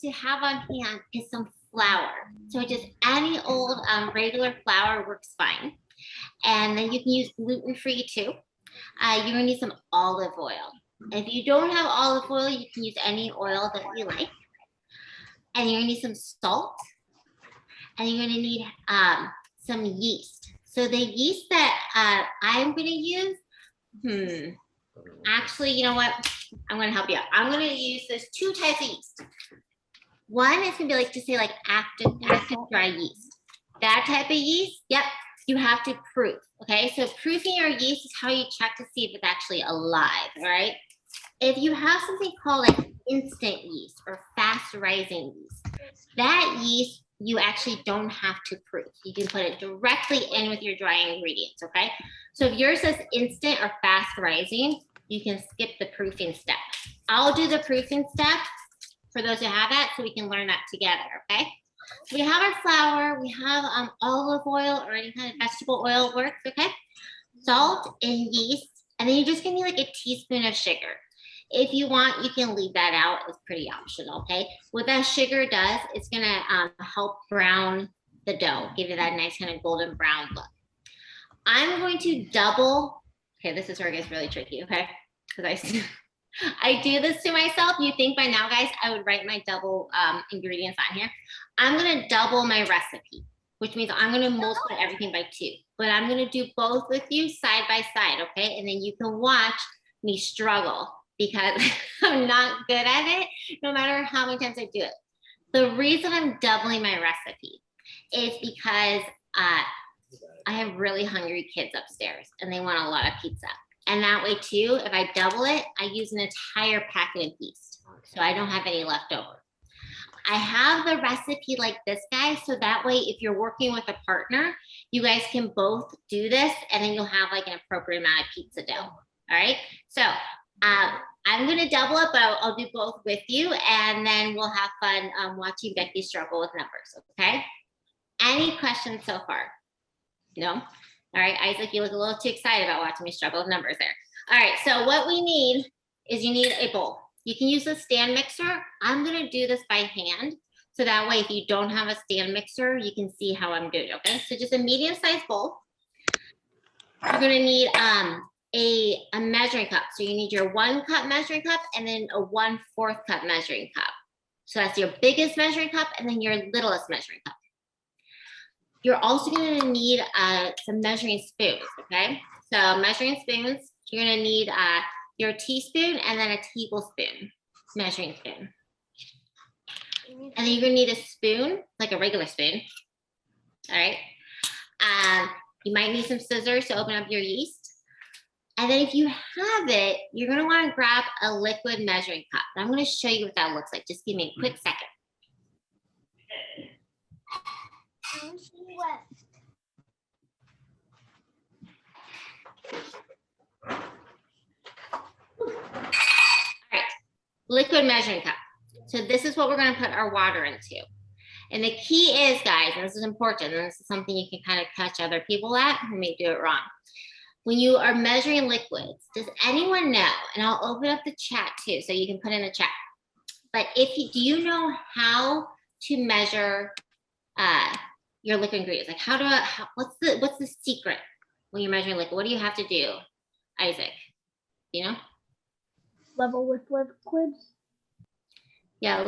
to have on hand is some flour. So just any old regular flour works fine. And then you can use gluten-free too. You're gonna need some olive oil. If you don't have olive oil, you can use any oil that you like. And you're gonna need some salt. And you're gonna need some yeast. So the yeast that I'm gonna use, actually, you know what? I'm gonna help you out. I'm gonna use this 2 types of yeast. One is gonna be like, just say like active dry yeast. That type of yeast, yep, you have to proof, okay? So proofing your yeast is how you check to see if it's actually alive, all right? If you have something called like instant yeast or fast rising yeast, that yeast you actually don't have to proof. You can put it directly in with your dry ingredients, okay? So if yours says instant or fast rising, you can skip the proofing step. I'll do the proofing step for those who have that so we can learn that together, okay? We have our flour, we have olive oil or any kind of vegetable oil works, okay? Salt and yeast, and then you're just gonna need like a teaspoon of sugar. If you want, you can leave that out. It's pretty optional, okay? What that sugar does, it's gonna help brown the dough, give you that nice kind of golden brown look. I'm going to double, okay, this is where it gets really tricky, okay? Because I do this to myself. You think by now, guys, I would write my double ingredients on here. I'm gonna double my recipe, which means I'm gonna multiply everything by 2. But I'm gonna do both with you side by side, okay? And then you can watch me struggle because I'm not good at it, no matter how many times I do it. The reason I'm doubling my recipe is because I have really hungry kids upstairs and they want a lot of pizza. And that way too, if I double it, I use an entire packet of yeast. So I don't have any left over. I have the recipe like this, guys. So that way, if you're working with a partner, you guys can both do this and then you'll have like an appropriate amount of pizza dough. All right. So I'm going to double it, but I'll do both with you. And then we'll have fun watching Becky struggle with numbers. Okay. Any questions so far? No? All right, Isaac, you look a little too excited about watching me struggle with numbers there. All right, so what we need is you need a bowl. You can use a stand mixer. I'm gonna do this by hand. So that way, if you don't have a stand mixer, you can see how I'm doing, okay? So just a medium-sized bowl. You're gonna need a measuring cup. So you need your 1 cup measuring cup and then a 1/4 cup measuring cup. So that's your biggest measuring cup and then your littlest measuring cup. You're also gonna need some measuring spoons, okay? So measuring spoons, you're gonna need your teaspoon and then a tablespoon measuring spoon. And then you're gonna need a spoon, like a regular spoon, all right? You might need some scissors to open up your yeast. And then if you have it, you're gonna wanna grab a liquid measuring cup. I'm gonna show you what that looks like. Just give me a quick second. All right, liquid measuring cup. So this is what we're going to put our water into. And the key is, guys, and this is important, and this is something you can kind of catch other people at who may do it wrong. When you are measuring liquids, does anyone know, and I'll open up the chat too, so you can put in the chat, but do you know how to measure your liquid ingredients? Like what's the secret when you're measuring liquid? What do you have to do, Isaac? You know? Level with liquids. Yeah,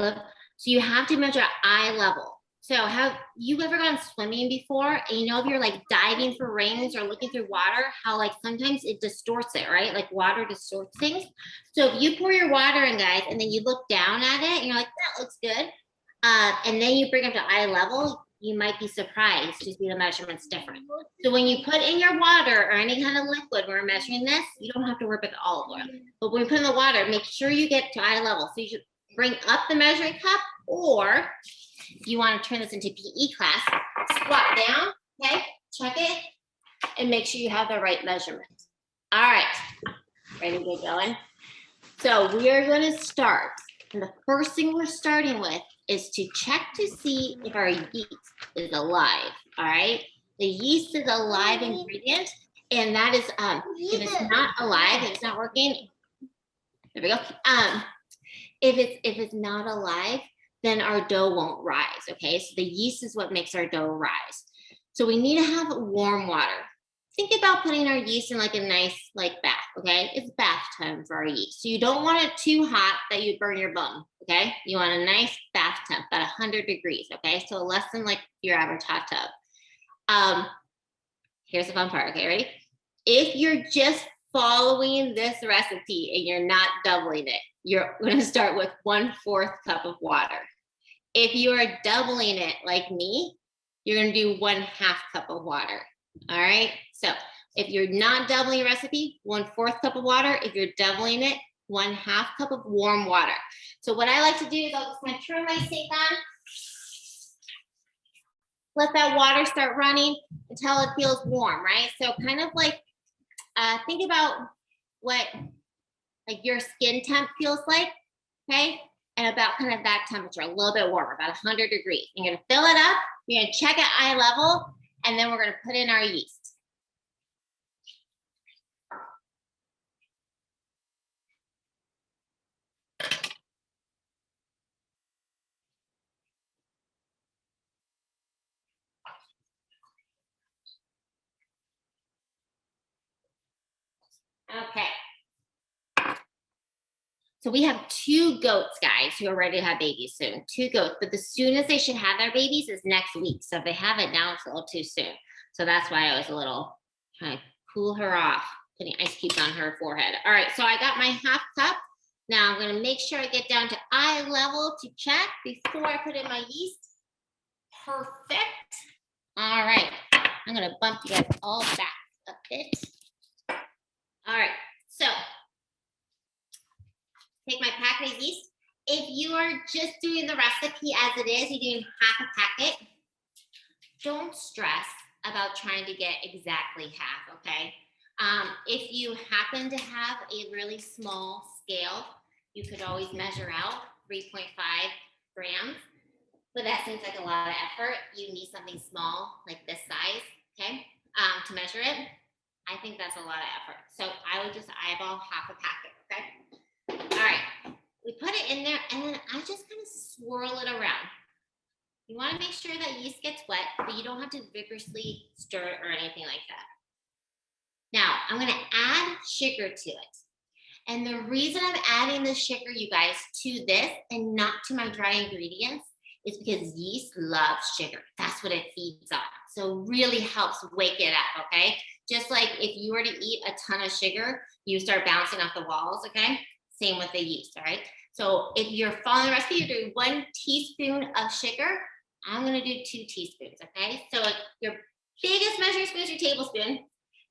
so you have to measure eye level. So have you ever gone swimming before? And you know, if you're like diving for rings or looking through water, how like sometimes it distorts it, right? Like water distorts things. So if you pour your water in, guys, and then you look down at it and you're like, that looks good. And then you bring it to eye level, you might be surprised to see the measurements different. So when you put in your water or any kind of liquid, when we're measuring this, you don't have to worry about the olive oil. But when you put in the water, make sure you get to eye level. So you should bring up the measuring cup, or if you want to turn this into PE class, squat down, okay? Check it and make sure you have the right measurement. All right, ready to get going? So we are going to start. And the first thing we're starting with is to check to see if our yeast is alive, all right? The yeast is a live ingredient, and that is, if it's not alive, if it's not working, there we go. If it's not alive, then our dough won't rise, okay? So the yeast is what makes our dough rise. So we need to have warm water. Think about putting our yeast in like a nice like bath, okay? It's bath time for our yeast. So you don't want it too hot that you burn your bum, okay? You want a nice bath temp, about 100 degrees, okay? So less than like your average hot tub. Here's the fun part, okay, ready? If you're just following this recipe and you're not doubling it, you're gonna start with 1/4 cup of water. If you are doubling it like me, you're gonna do 1/2 cup of water. All right. So if you're not doubling your recipe, 1/4 cup of water. If you're doubling it, 1/2 cup of warm water. So what I like to do is I'll just kind of turn my sink on, let that water start running until it feels warm, right? So kind of like think about what like your skin temp feels like, okay? And about kind of that temperature, a little bit warmer, about 100 degrees. You're gonna fill it up, you're gonna check at eye level, and then we're gonna put in our yeast. Okay. So we have 2 goats, guys, who are ready to have babies soon. 2 goats, but the soonest they should have their babies is next week. So if they have it now, it's a little too soon. So that's why I was a little trying to cool her off, putting ice cubes on her forehead. All right, so I got my 1/2 cup. Now I'm gonna make sure I get down to eye level to check before I put in my yeast. Perfect. All right, I'm gonna bump you guys all back a bit. All right, so take my packet of yeast. If you are just doing the recipe as it is, you're doing 1/2 packet, don't stress about trying to get exactly half, okay? If you happen to have a really small scale, you could always measure out 3.5 grams, but that seems like a lot of effort. You need something small, like this size, okay, to measure it. I think that's a lot of effort. So I would just eyeball 1/2 packet, okay? All right, we put it in there and then I just kind of swirl it around. You want to make sure that yeast gets wet, but you don't have to vigorously stir it or anything like that. Now, I'm going to add sugar to it. And the reason I'm adding the sugar, you guys, to this and not to my dry ingredients is because yeast loves sugar. That's what it feeds on. So it really helps wake it up, okay? Just like if you were to eat a ton of sugar, you start bouncing off the walls, okay? Same with the yeast, all right? So if you're following the recipe, you're doing 1 teaspoon of sugar. I'm gonna do 2 teaspoons, okay? So your biggest measuring spoon is your tablespoon.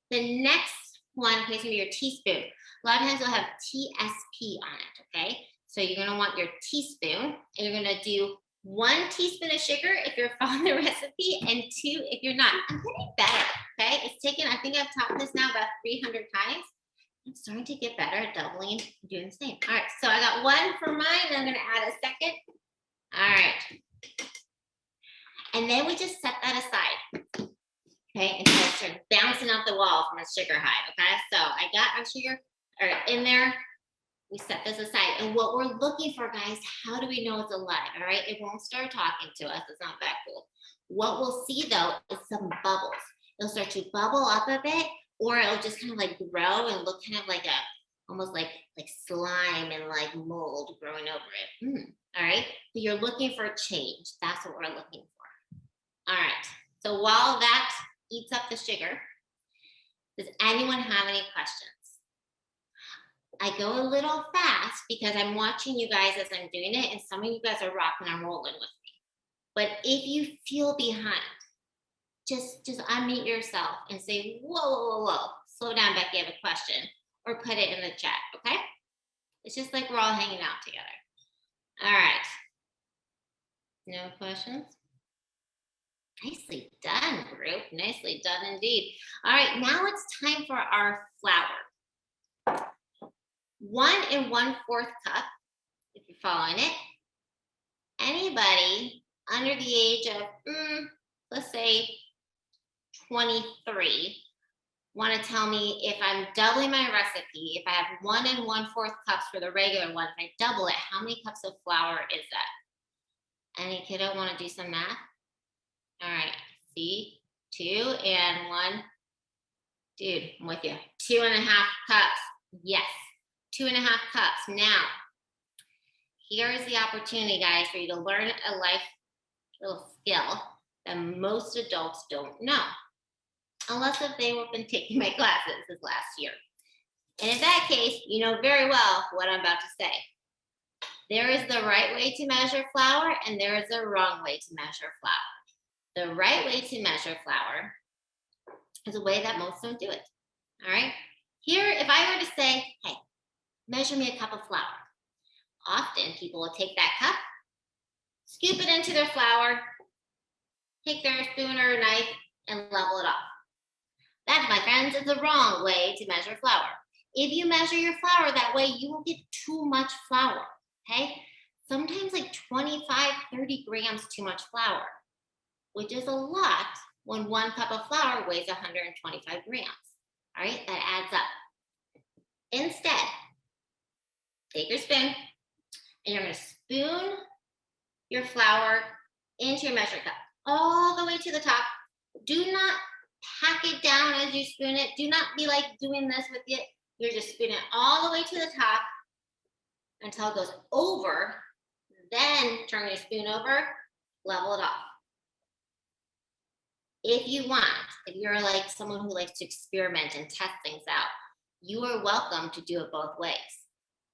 The next one is gonna be your teaspoon. A lot of times you'll have TSP on it, okay? So you're gonna want your teaspoon, and you're gonna do 1 teaspoon of sugar if you're following the recipe, and 2 if you're not. I'm getting better, okay? It's taken, I think I've taught this now about 300 times. I'm starting to get better at doubling, doing the same. All right, so I got 1 for mine, and I'm gonna add a second. All right. And then we just set that aside, okay, until it starts bouncing off the wall from a sugar high, okay? So I got our sugar in there. We set this aside. And what we're looking for, guys, how do we know it's alive, all right? It won't start talking to us. It's not that cool. What we'll see, though, is some bubbles. It'll start to bubble up a bit, or it'll just kind of like grow and look kind of like almost like slime and like mold growing over it. All right, so you're looking for a change. That's what we're looking for. All right, so while that eats up the sugar, does anyone have any questions? I go a little fast because I'm watching you guys as I'm doing it, and some of you guys are rocking and rolling with me. But if you feel behind, just unmute yourself and say, whoa, slow down, Becky, I have a question, or put it in the chat, okay? It's just like we're all hanging out together. All right. No questions? Nicely done, group. Nicely done indeed. All right, now it's time for our flour. 1 1/4 cup, if you're following it. Anybody under the age of, let's say 23, want to tell me if I'm doubling my recipe, if I have 1 1/4 cups for the regular one, if I double it, how many cups of flour is that? Any kiddo want to do some math? All right, see, 2 and 1. Dude, I'm with you. 2.5 cups. Yes, 2.5 cups. Now, here is the opportunity, guys, for you to learn a life little skill that most adults don't know, unless if they have been taking my classes this last year. And in that case, you know very well what I'm about to say. There is the right way to measure flour, and there is a wrong way to measure flour. The right way to measure flour is a way that most don't do it. All right. Here, if I were to say, hey, measure me a cup of flour, often people will take that cup, scoop it into their flour, take their spoon or knife, and level it off. That, my friends, is the wrong way to measure flour. If you measure your flour that way, you will get too much flour, okay? Sometimes like 25, 30 grams too much flour, which is a lot when 1 cup of flour weighs 125 grams, all right? That adds up. Instead, take your spoon, and you're gonna spoon your flour into your measuring cup, all the way to the top. Do not pack it down as you spoon it. Do not be like doing this with it. You're just spooning it all the way to the top until it goes over. Then turn your spoon over, level it off. If you want, if you're like someone who likes to experiment and test things out, you are welcome to do it both ways.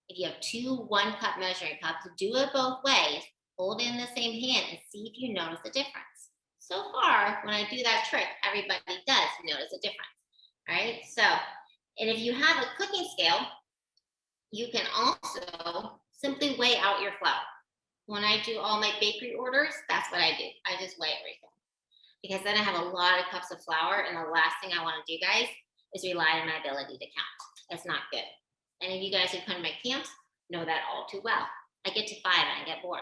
If you have 2 1-cup measuring cups, do it both ways. Hold it in the same hand and see if you notice a difference. So far, when I do that trick, everybody does notice a difference. All right, so, and if you have a cooking scale, you can also simply weigh out your flour. When I do all my bakery orders, that's what I do. I just weigh everything. Because then I have a lot of cups of flour, and the last thing I want to do, guys, is rely on my ability to count. That's not good. And if you guys who come to my camps know that all too well. I get to 5 and I get bored.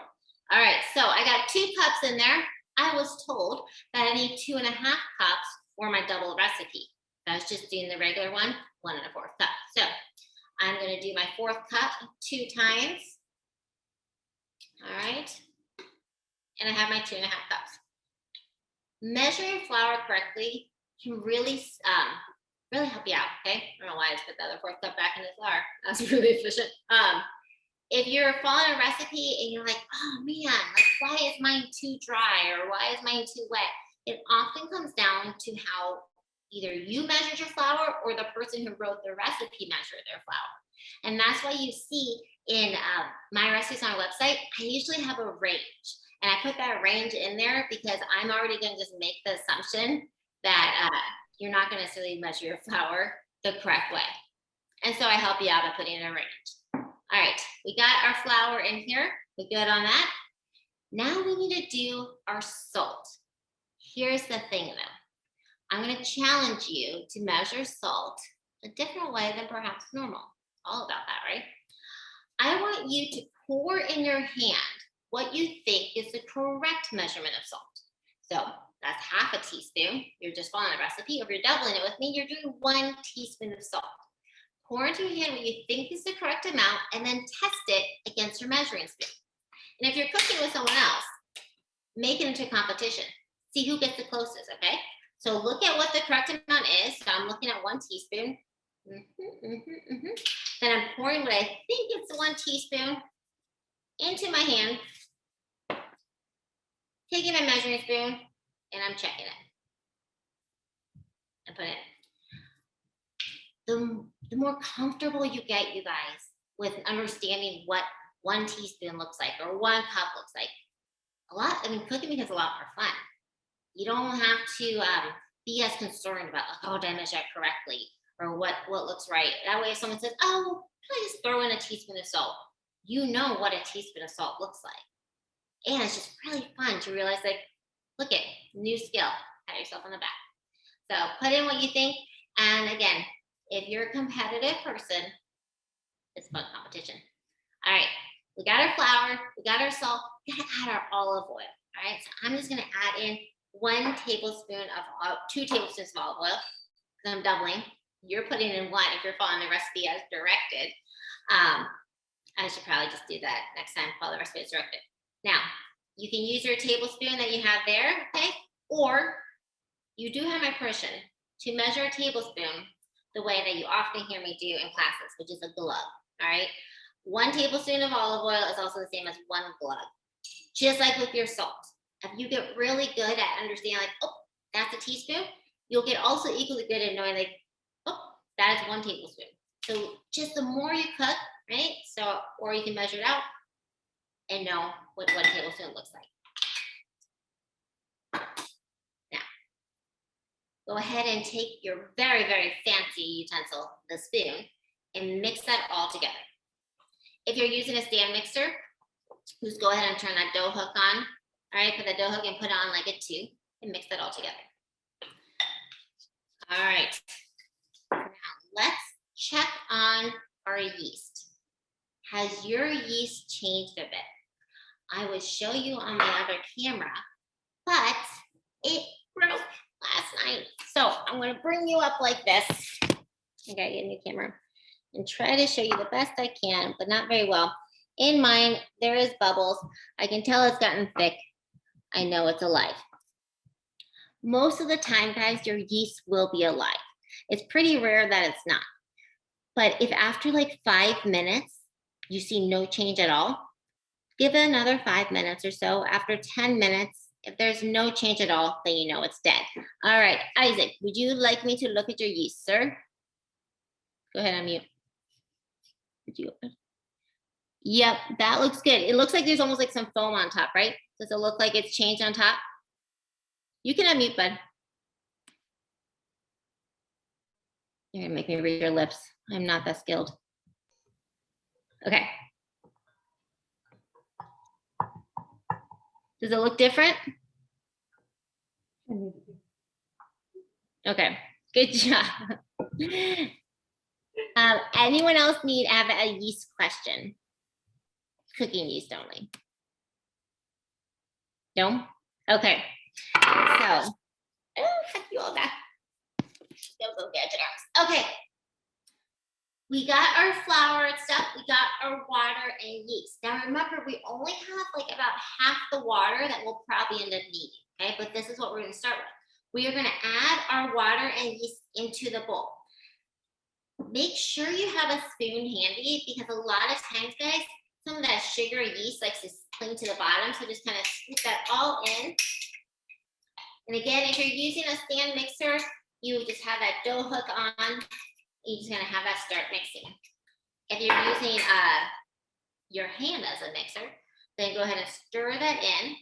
All right, so I got 2 cups in there. I was told that I need 2.5 cups for my double recipe. I was just doing the regular one, 1 1/4 cup. So I'm going to do my 4th cup 2 times. All right, and I have my 2.5 cups. Measuring flour correctly can really help you out. Okay, I don't know why I just put the other 4th cup back in the flour. That's really efficient. If you're following a recipe and you're like, oh man, like why is mine too dry or why is mine too wet? It often comes down to how either you measured your flour or the person who wrote the recipe measured their flour. And that's why you see in my recipes on our website, I usually have a range. And I put that range in there because I'm already going to just make the assumption that you're not going to necessarily measure your flour the correct way. And so I help you out by putting in a range. All right, we got our flour in here. We're good on that. Now we need to do our salt. Here's the thing though. I'm going to challenge you to measure salt a different way than perhaps normal. All about that, right? I want you to pour in your hand what you think is the correct measurement of salt. So that's half a teaspoon. You're just following the recipe. If you're doubling it with me, you're doing 1 teaspoon of salt. Pour into your hand what you think is the correct amount and then test it against your measuring spoon. And if you're cooking with someone else, make it into a competition. See who gets the closest, okay? So look at what the correct amount is. So I'm looking at 1 teaspoon. Then I'm pouring what I think it's 1 teaspoon into my hand, taking my measuring spoon, and I'm checking it. And put it in. The more comfortable you get, you guys, with understanding what 1 teaspoon looks like or 1 cup looks like, cooking becomes a lot more fun. You don't have to be as concerned about, oh, did I measure it correctly? Or what looks right. That way if someone says, oh, can I just throw in a teaspoon of salt? You know what a teaspoon of salt looks like. And it's just really fun to realize, like, look at new skill. Pat yourself on the back. So put in what you think. And again, if you're a competitive person, it's a fun competition. All right, we got our flour, we got our salt, we gotta add our olive oil. All right, so I'm just gonna add in 2 tablespoons of olive oil, because I'm doubling. You're putting in 1 if you're following the recipe as directed. I should probably just do that next time, follow the recipe as directed. Now, You can use your tablespoon that you have there, okay? Or you do have my permission to measure a tablespoon the way that you often hear me do in classes, which is a glove, all right? 1 tablespoon of olive oil is also the same as 1 glove. Just like with your salt. If you get really good at understanding, like, oh, that's a teaspoon, you'll get also equally good at knowing, like, oh, that is 1 tablespoon. So just the more you cook, right? So, or you can measure it out and know what 1 tablespoon looks like. Now, go ahead and take your very, very fancy utensil, the spoon, and mix that all together. If you're using a stand mixer, just go ahead and turn that dough hook on. All right, put the dough hook and put it on like a 2 and mix that all together. All right, now let's check on our yeast. Has your yeast changed a bit? I would show you on my other camera, but it broke last night. So I'm gonna bring you up like this. I gotta get a new camera and try to show you the best I can, but not very well. In mine, there is bubbles. I can tell it's gotten thick. I know it's alive. Most of the time, guys, your yeast will be alive. It's pretty rare that it's not. But if after like 5 minutes, you see no change at all, give it another 5 minutes or so. After 10 minutes, if there's no change at all, then you know it's dead. All right, Isaac, would you like me to look at your yeast, sir? Go ahead, unmute. Did you open? Yep, that looks good. It looks like there's almost like some foam on top, right? Does it look like it's changed on top? You can unmute, bud. You're gonna make me read your lips. I'm not that skilled. Okay. Does it look different? Okay, good job. Anyone else have a yeast question? Cooking yeast only. No? Okay. So, oh, heck you all back. Go get it. Okay. We got our flour and stuff. We got our water and yeast. Now remember, we only have like about half the water that we'll probably end up needing. Okay, but this is what we're going to start with. We are going to add our water and yeast into the bowl. Make sure you have a spoon handy because a lot of times, guys, some of that sugar yeast likes to cling to the bottom. So just kind of scoop that all in. And again, if you're using a stand mixer, you just have that dough hook on. You're just gonna have that start mixing. If you're using your hand as a mixer, then go ahead and stir that in.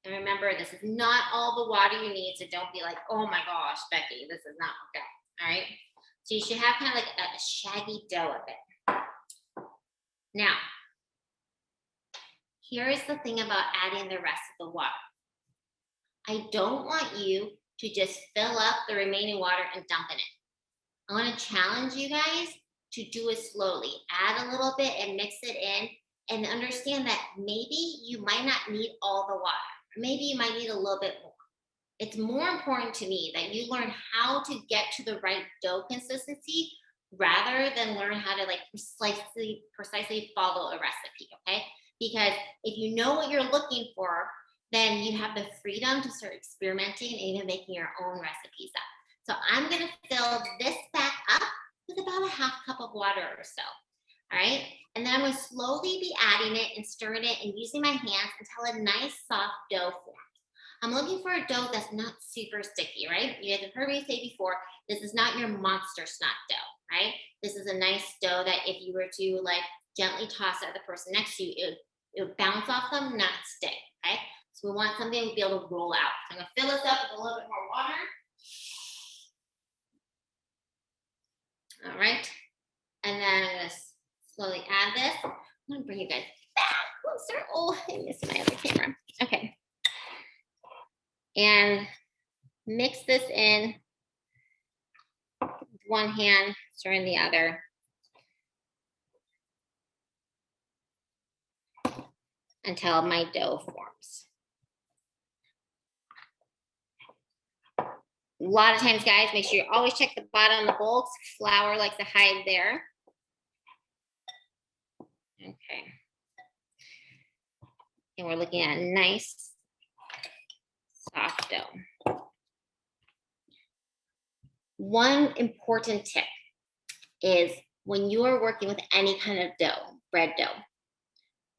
And remember, this is not all the water you need, so don't be like, oh my gosh, Becky, this is not okay. All right. So you should have kind of like a shaggy dough of it. Now, here is the thing about adding the rest of the water. I don't want you to just fill up the remaining water and dump in it. I want to challenge you guys to do it slowly. Add a little bit and mix it in and understand that maybe you might not need all the water. Maybe you might need a little bit more. It's more important to me that you learn how to get to the right dough consistency rather than learn how to like precisely follow a recipe, okay? Because if you know what you're looking for, then you have the freedom to start experimenting and even making your own recipes up. So I'm gonna fill this back up with about a half cup of water or so, all right? And then I'm gonna slowly be adding it and stirring it and using my hands until a nice soft dough forms. I'm looking for a dough that's not super sticky, right? You guys have heard me say before, this is not your monster snot dough, right? This is a nice dough that if you were to like gently toss at the person next to you, it would bounce off them, not stick, okay? So we want something to be able to roll out. So I'm gonna fill this up with a little bit more water. All right, and then I'm gonna slowly add this. I'm gonna bring you guys back closer. Oh, I missed my other camera. Okay, and mix this in with one hand, stirring the other. Until my dough forms. A lot of times, guys, make sure you always check the bottom of the bowl because flour likes to hide there. Okay. And we're looking at nice, soft dough. One important tip is when you are working with any kind of dough, bread dough,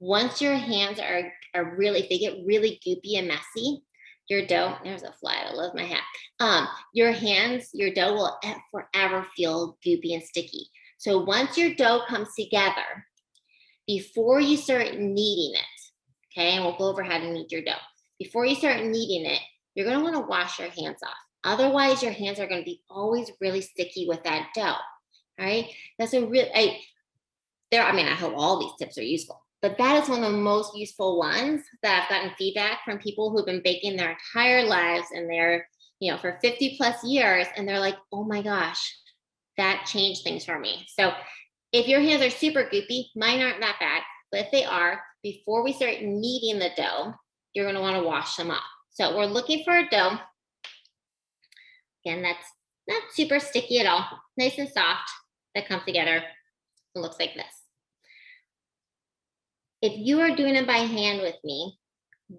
once your hands are really, if they get really goopy and messy, your dough, there's a fly, I love my hat. Your dough will forever feel goopy and sticky. So once your dough comes together, before you start kneading it, okay, and we'll go over how to knead your dough. Before you start kneading it, you're gonna wanna wash your hands off. Otherwise, your hands are gonna be always really sticky with that dough, all right? That's a real, I hope all these tips are useful, but that is one of the most useful ones that I've gotten feedback from people who've been baking their entire lives and they're, for 50 plus years, and they're like, oh my gosh, that changed things for me. So if your hands are super goopy, mine aren't that bad, but if they are, before we start kneading the dough, you're gonna wanna wash them off. So we're looking for a dough, again, that's not super sticky at all, nice and soft, that comes together. It looks like this. If you are doing it by hand with me,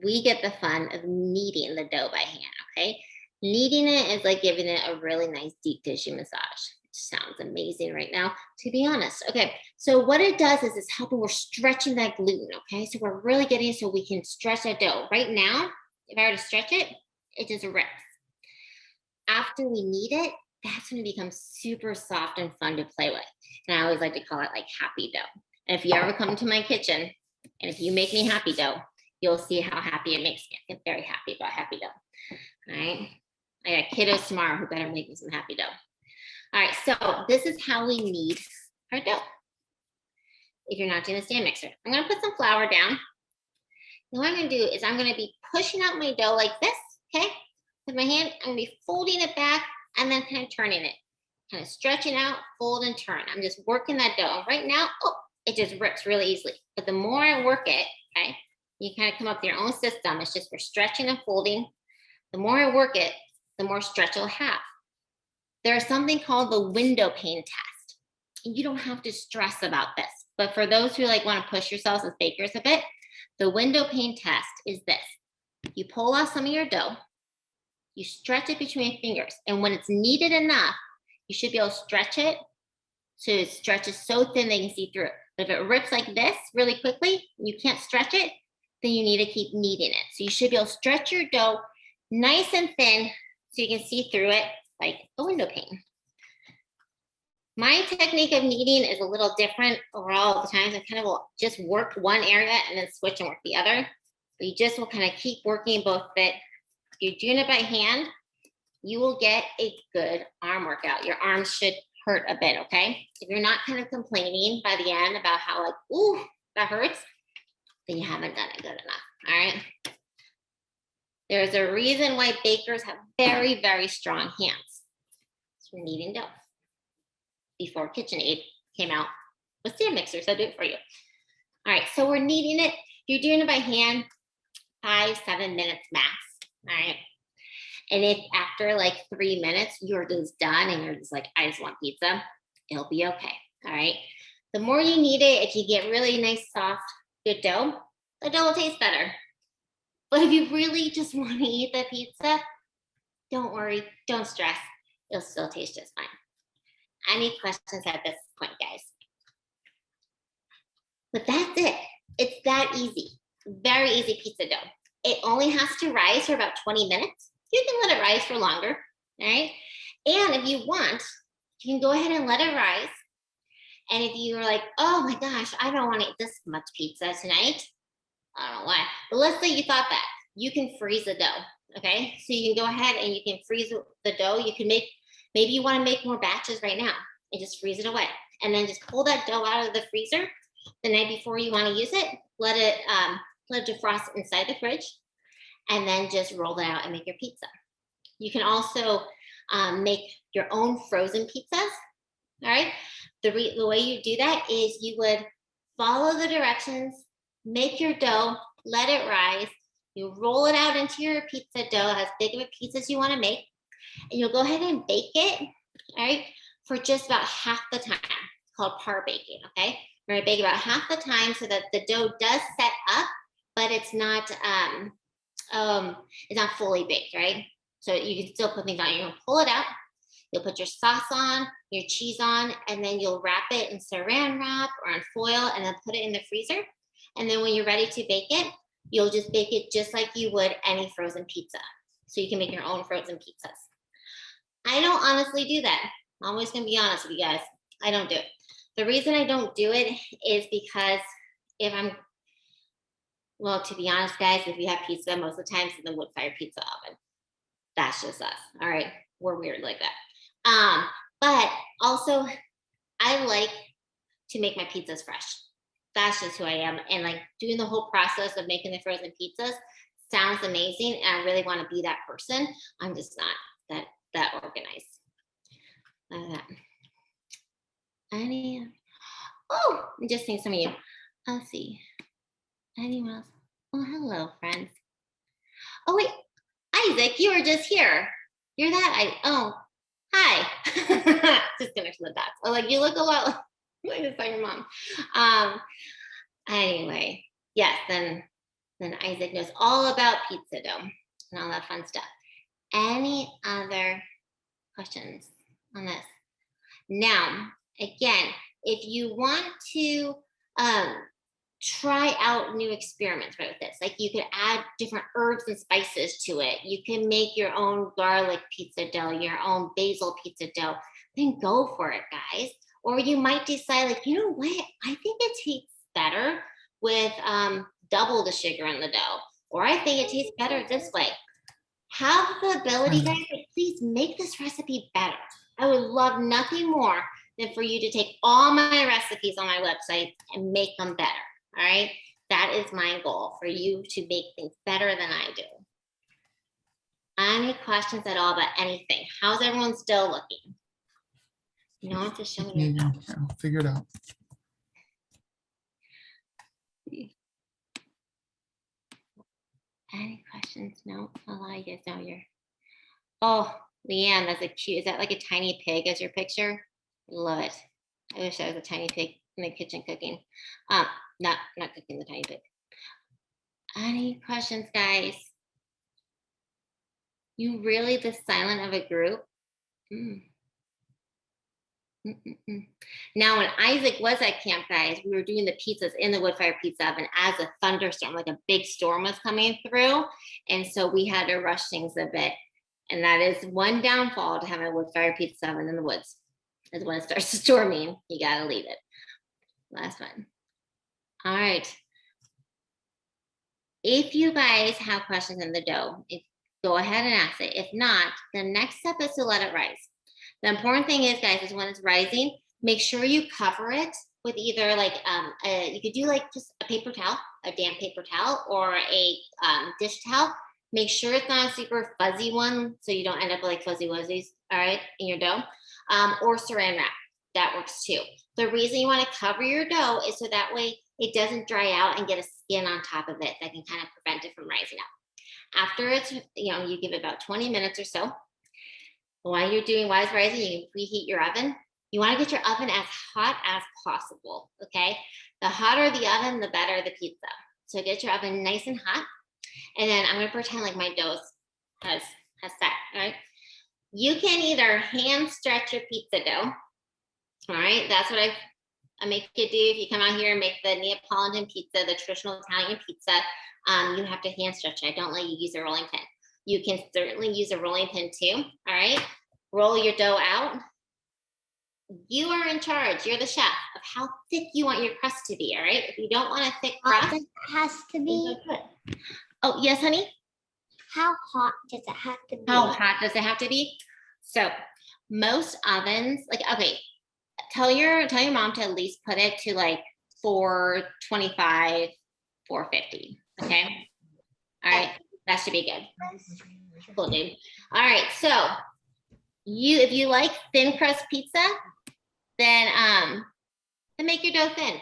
we get the fun of kneading the dough by hand, okay? Kneading it is like giving it a really nice deep tissue massage. It sounds amazing right now, to be honest. Okay, so what it does is it's helping, we're stretching that gluten, okay? So we're really getting so we can stretch that dough. Right now, if I were to stretch it, it just rips. After we knead it, that's gonna become super soft and fun to play with. And I always like to call it like happy dough. And if you ever come to my kitchen, and if you make me happy dough, you'll see how happy it makes me. I get very happy about happy dough. All right. I got kiddos tomorrow who better make me some happy dough. All right. So this is how we knead our dough. If you're not doing a stand mixer, I'm going to put some flour down. And what I'm going to do is I'm going to be pushing out my dough like this. Okay. With my hand, I'm going to be folding it back and then kind of turning it. Kind of stretching out, fold and turn. I'm just working that dough. Right now, it just rips really easily. But the more I work it, okay, you kind of come up with your own system. It's just for stretching and folding. The more I work it, the more stretch you'll have. There's something called the window pane test. And you don't have to stress about this. But for those who want to push yourselves as bakers a bit, the window pane test is this. You pull off some of your dough, you stretch it between your fingers. And when it's kneaded enough, you should be able to stretch it so it stretches so thin they can see through it. But if it rips like this really quickly, you can't stretch it, then you need to keep kneading it. So you should be able to stretch your dough nice and thin so you can see through it like a window pane. My technique of kneading is a little different overall. The times I kind of will just work one area and then switch and work the other. But you just will kind of keep working both bit. If you're doing it by hand, you will get a good arm workout. Your arms should hurt a bit, okay? If you're not kind of complaining by the end about how ooh, that hurts, then you haven't done it good enough, all right? There's a reason why bakers have very, very strong hands. So we're kneading dough. Before KitchenAid came out with stand mixers, I'll do it for you. All right, so we're kneading it. You're doing it by hand, 5-7 minutes max, all right? And if after 3 minutes, you're just done and you're just I just want pizza, it'll be okay, all right? The more you knead it, if you get really nice, soft, good dough, the dough will taste better. But if you really just want to eat the pizza, don't worry, don't stress. It'll still taste just fine. Any questions at this point, guys? But that's it. It's that easy. Very easy pizza dough. It only has to rise for about 20 minutes. You can let it rise for longer, all right? And if you want, you can go ahead and let it rise. And if you're oh my gosh, I don't want to eat this much pizza tonight. I don't know why, but let's say you thought that. You can freeze the dough, okay? So you can go ahead and you can freeze the dough. You can maybe you want to make more batches right now and just freeze it away. And then just pull that dough out of the freezer the night before you want to use it. Let it defrost inside the fridge. And then just roll it out and make your pizza. You can also make your own frozen pizzas, all right? The way you do that is you would follow the directions, make your dough, let it rise, you roll it out into your pizza dough, as big of a pizza as you want to make, and you'll go ahead and bake it, all right, for just about half the time. It's called par baking, okay? We're gonna bake about half the time so that the dough does set up, but it's not fully baked, right? So you can still put things on. You're gonna pull it out. You'll put your sauce on, your cheese on, and then you'll wrap it in saran wrap or on foil and then put it in the freezer. And then when you're ready to bake it, you'll just bake it just like you would any frozen pizza. So you can make your own frozen pizzas. I don't honestly do that. I'm always gonna be honest with you guys. I don't do it. The reason I don't do it is because well, to be honest, guys, if you have pizza, most of the time it's in the wood-fired pizza oven. That's just us. All right. We're weird like that. But also I like to make my pizzas fresh. That's just who I am. And like doing the whole process of making the frozen pizzas sounds amazing. And I really want to be that person. I'm just not that organized. Like that. I'm just seeing some of you. Let's see. Anyone else? Oh, hello, friends. Oh, wait. Isaac, you were just here. You're that. Hi. Just connect to the dots. Oh, like you look a lot like just like your mom. Anyway, yes, then Isaac knows all about pizza dough and all that fun stuff. Any other questions on this? Now, again, if you want to try out new experiments right with this, like you could add different herbs and spices to it. You can make your own garlic pizza dough, your own basil pizza dough, then go for it, guys. Or you might decide like, you know what, I think it tastes better with double the sugar in the dough, or I think it tastes better this way. Have the ability, guys, to please make this recipe better. I would love nothing more than for you to take all my recipes on my website and make them better. All right, that is my goal, for you to make things better than I do. Any questions at all about anything? How's everyone still looking? You don't have to show me. I'll figure it out. Any questions? No, a lot of you guys know you're. Oh, Leanne, that's a cute. Is that like a tiny pig as your picture? Love it. I wish I was a tiny pig in the kitchen cooking. Not cooking the tiny pig. Any questions, guys? You really the silent of a group? Now, when Isaac was at camp, guys, we were doing the pizzas in the wood-fired pizza oven as a thunderstorm, like a big storm was coming through. And so we had to rush things a bit. And that is one downfall to having a wood-fired pizza oven in the woods, is when it starts storming, you got to leave it. Last one. All right. If you guys have questions in the dough, go ahead and ask it. If not, the next step is to let it rise. The important thing is, guys, is when it's rising, make sure you cover it with either like, you could do like just a paper towel, a damp paper towel, or a dish towel. Make sure it's not a super fuzzy one, so you don't end up with like fuzzy wuzzies, all right, in your dough, or saran wrap. That works too. The reason you want to cover your dough is so that way it doesn't dry out and get a skin on top of it that can kind of prevent it from rising up. After it's, you give it about 20 minutes or so. While it's rising, you can preheat your oven. You want to get your oven as hot as possible, okay? The hotter the oven, the better the pizza. So get your oven nice and hot. And then I'm going to pretend like my dough has set, all right? You can either hand stretch your pizza dough, all right? That's what I make you do. If you come out here and make the Neapolitan pizza, the traditional Italian pizza, you have to hand stretch it. I don't let you use a rolling pin. You can certainly use a rolling pin too, all right? Roll your dough out. You are in charge. You're the chef of how thick you want your crust to be, all right? If you don't want a thick crust, It has to be. Oh, yes, honey? How hot does it have to be? How hot does it have to be? So most ovens, like, okay, tell your mom to at least put it to like 425, 450, okay? All right, that should be good. Cool, dude. All right, so if you like thin crust pizza, then make your dough thin.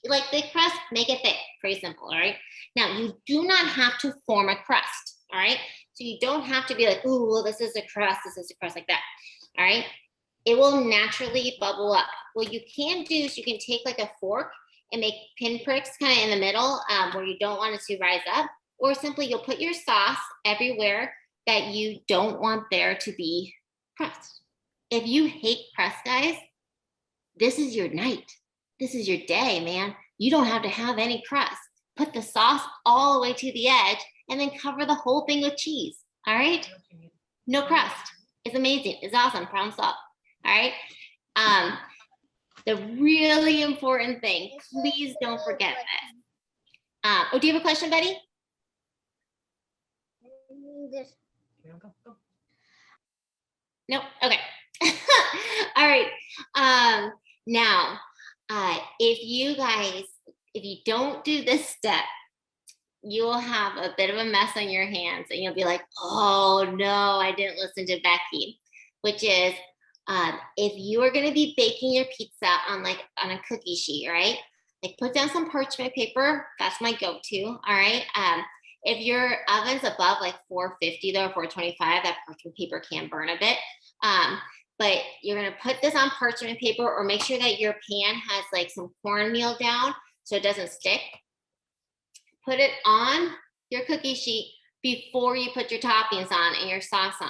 You like thick crust, make it thick. Pretty simple, all right? Now, you do not have to form a crust, all right? So you don't have to be like, ooh, well, this is a crust like that, all right? It will naturally bubble up. What you can do is you can take like a fork and make pinpricks kind of in the middle where you don't want it to rise up, or simply you'll put your sauce everywhere that you don't want there to be crust. If you hate crust, guys, this is your night. This is your day, man. You don't have to have any crust. Put the sauce all the way to the edge and then cover the whole thing with cheese. All right? No crust. It's amazing. It's awesome. Problem solved. All right? The really important thing, please don't forget this. Oh, do you have a question, Betty? Nope. Okay. All right. Now, if you don't do this step, you will have a bit of a mess on your hands and you'll be like, oh no, I didn't listen to Becky, which is, if you are going to be baking your pizza on a cookie sheet, right? Like put down some parchment paper. That's my go-to. All right. If your oven's above like 450 though, 425, that parchment paper can burn a bit. But you're going to put this on parchment paper, or make sure that your pan has like some cornmeal down so it doesn't stick. Put it on your cookie sheet before you put your toppings on and your sauce on.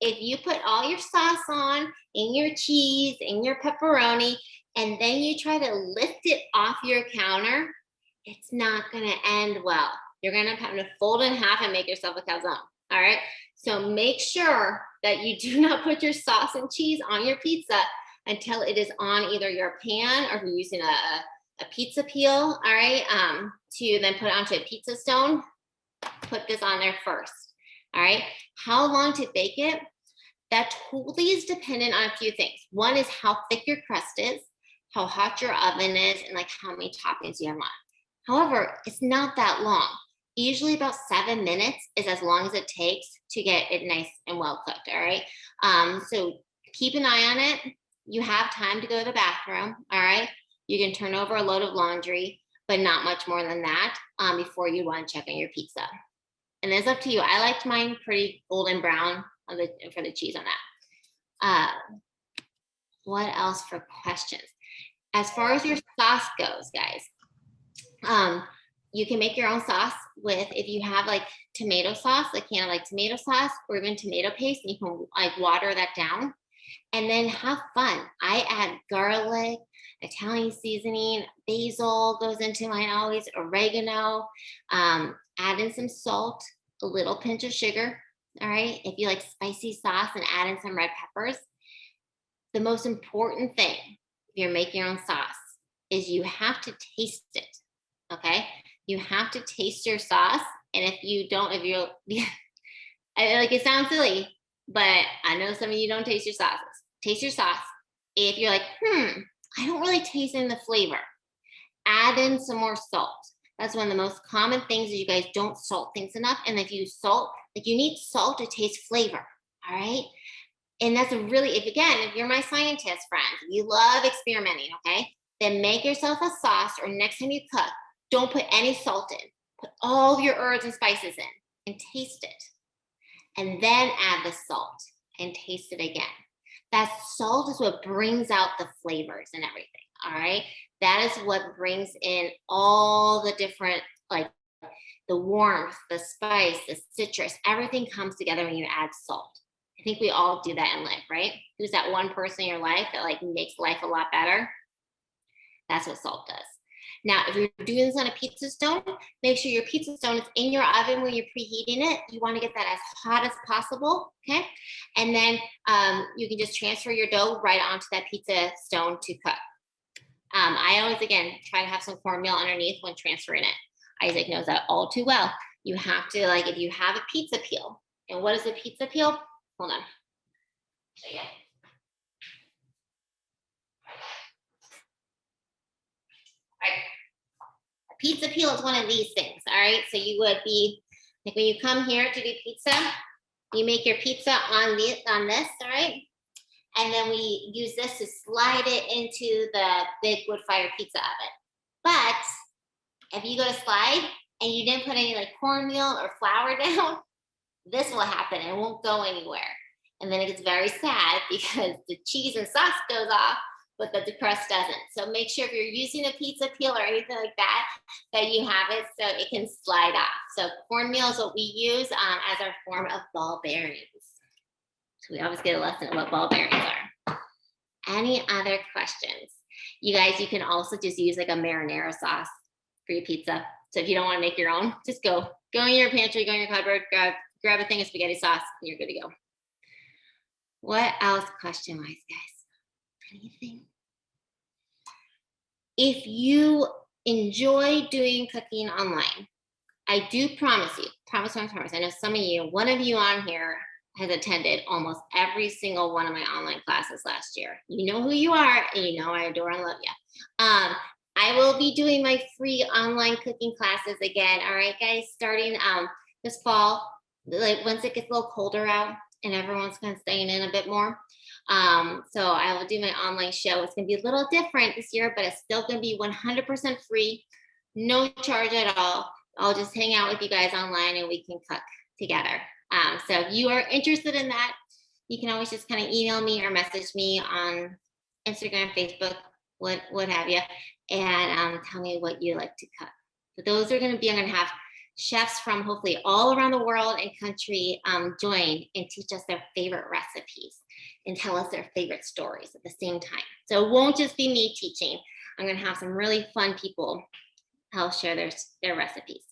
If you put all your sauce on and your cheese and your pepperoni, and then you try to lift it off your counter, it's not going to end well. You're going to have to fold it in half and make yourself a calzone. All right. So make sure that you do not put your sauce and cheese on your pizza until it is on either your pan, or if you're using a pizza peel, all right, to then put it onto a pizza stone. Put this on there first. All right. How long to bake it? That totally is dependent on a few things. One is how thick your crust is, how hot your oven is, and like how many toppings you have on. However, it's not that long. Usually about 7 minutes is as long as it takes to get it nice and well cooked. All right. So keep an eye on it. You have time to go to the bathroom. All right. You can turn over a load of laundry, but not much more than that before you want to check on your pizza. And it's up to you. I liked mine pretty golden brown for the cheese on that. What else for questions? As far as your sauce goes, guys, you can make your own sauce with, if you have like tomato sauce, a can of like tomato sauce or even tomato paste, and you can like water that down and then have fun. I add garlic, Italian seasoning, basil goes into mine always, oregano, add in some salt, a little pinch of sugar. All right. If you like spicy sauce, and add in some red peppers. The most important thing if you're making your own sauce is you have to taste it. Okay. You have to taste your sauce. And if you don't, like, it sounds silly, but I know some of you don't taste your sauces. Taste your sauce. If you're like, I don't really taste in the flavor, add in some more salt. That's one of the most common things, is you guys don't salt things enough. And if you salt, like, you need salt to taste flavor. All right. And that's if you're my scientist friend, you love experimenting, okay, then make yourself a sauce, or next time you cook, don't put any salt in. Put all of your herbs and spices in and taste it. And then add the salt and taste it again. That salt is what brings out the flavors and everything, all right? That is what brings in all the different, like the warmth, the spice, the citrus, everything comes together when you add salt. I think we all do that in life, right? Who's that one person in your life that like makes life a lot better? That's what salt does. Now, if you're doing this on a pizza stone, make sure your pizza stone is in your oven when you're preheating it. You want to get that as hot as possible, okay? And then you can just transfer your dough right onto that pizza stone to cook. I always, again, try to have some cornmeal underneath when transferring it. Isaac knows that all too well. You have to, like, if you have a pizza peel, and what is a pizza peel? Hold on. Show you. Right. A pizza peel is one of these things, all right? So you would be, like, when you come here to do pizza, you make your pizza on this, all right? And then we use this to slide it into the big wood fire pizza oven. But if you go to slide and you didn't put any like cornmeal or flour down, this will happen. It won't go anywhere. And then it gets very sad because the cheese and sauce goes off, but the crust doesn't. So make sure if you're using a pizza peel or anything like that, that you have it so it can slide off. So cornmeal is what we use as our form of ball bearings. So we always get a lesson of what ball bearings are. Any other questions? You guys, you can also just use like a marinara sauce for your pizza. So if you don't want to make your own, just go in your pantry, go in your cupboard, grab a thing of spaghetti sauce, and you're good to go. What else question-wise, guys? Anything? If you enjoy doing cooking online, I do promise you, promise. I know some of you, one of you on here has attended almost every single one of my online classes last year. You know who you are, and you know I adore and love you. I will be doing my free online cooking classes again. All right, guys, starting this fall, like once it gets a little colder out and everyone's kind of staying in a bit more. So I will do my online show. It's gonna be a little different this year, but it's still gonna be 100% free, no charge at all. I'll just hang out with you guys online and we can cook together. So if you are interested in that, you can always just kind of email me or message me on Instagram, Facebook, what have you, and tell me what you like to cook. So those are going to be, I'm going to have chefs from hopefully all around the world and country join and teach us their favorite recipes and tell us their favorite stories at the same time. So it won't just be me teaching. I'm going to have some really fun people help share their recipes.